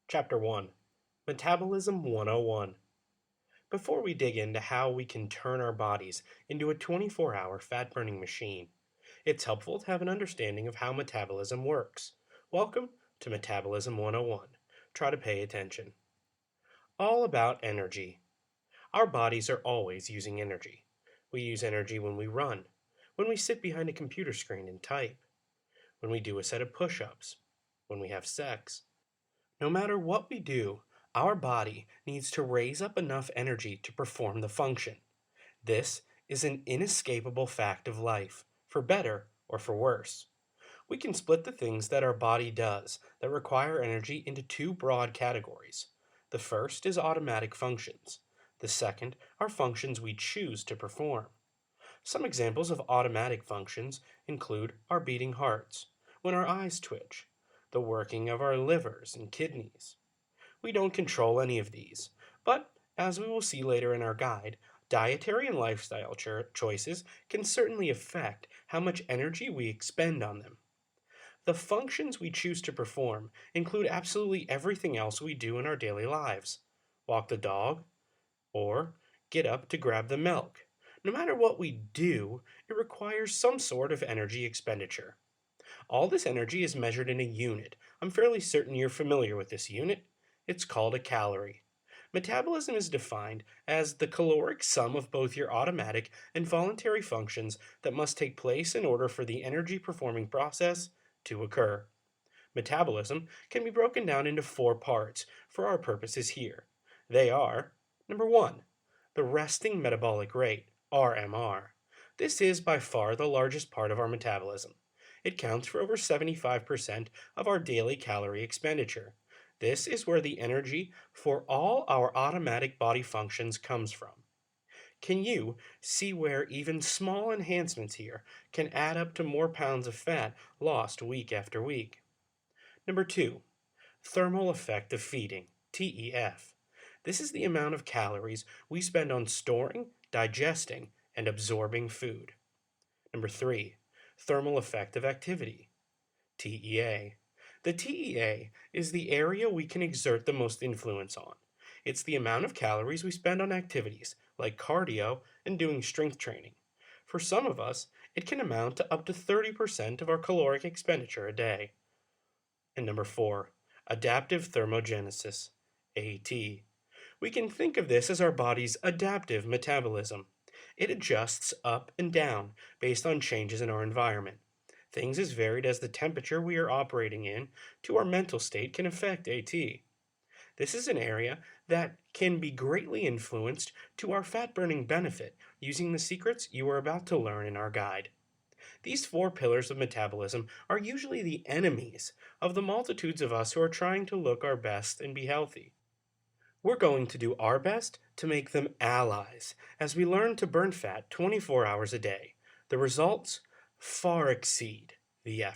Chapter 1 Metabolism 101. Before we dig into how we can turn our bodies into a 24-hour fat-burning machine, it's helpful to have an understanding of how metabolism works. Welcome to Metabolism 101. Try to pay attention. All about energy. Our bodies are always using energy. We use energy when we run, when we sit behind a computer screen and type, when we do a set of push-ups, when we have sex. No matter what we do, our body needs to raise up enough energy to perform the function. This is an inescapable fact of life, for better or for worse. We can split the things that our body does that require energy into two broad categories. The first is automatic functions. The second are functions we choose to perform. Some examples of automatic functions include our beating hearts, when our eyes twitch, the working of our livers and kidneys. We don't control any of these, but as we will see later in our guide, dietary and lifestyle choices can certainly affect how much energy we expend on them. The functions we choose to perform include absolutely everything else we do in our daily lives. Walk the dog, or get up to grab the milk. No matter what we do, it requires some sort of energy expenditure. All this energy is measured in a unit. I'm fairly certain you're familiar with this unit. It's called a calorie. Metabolism is defined as the caloric sum of both your automatic and voluntary functions that must take place in order for the energy performing process to occur. Metabolism can be broken down into four parts for our purposes here. They are: number 1, the resting metabolic rate, RMR. This is by far the largest part of our metabolism. It counts for over 75% of our daily calorie expenditure. This is where the energy for all our automatic body functions comes from. Can you see where even small enhancements here can add up to more pounds of fat lost week after week? Number 2, thermal effect of feeding, TEF. This is the amount of calories we spend on storing, digesting, and absorbing food. Number 3, thermal effect of activity, TEA. The TEA is the area we can exert the most influence on. It's the amount of calories we spend on activities like cardio and doing strength training. For some of us, it can amount to up to 30% of our caloric expenditure a day. And number 4, adaptive thermogenesis, AT. We can think of this as our body's adaptive metabolism. It adjusts up and down based on changes in our environment. Things as varied as the temperature we are operating in to our mental state can affect AT. This is an area that can be greatly influenced to our fat-burning benefit using the secrets you are about to learn in our guide. These four pillars of metabolism are usually the enemies of the multitudes of us who are trying to look our best and be healthy. We're going to do our best to make them allies as we learn to burn fat 24 hours a day. The results far exceed the effort.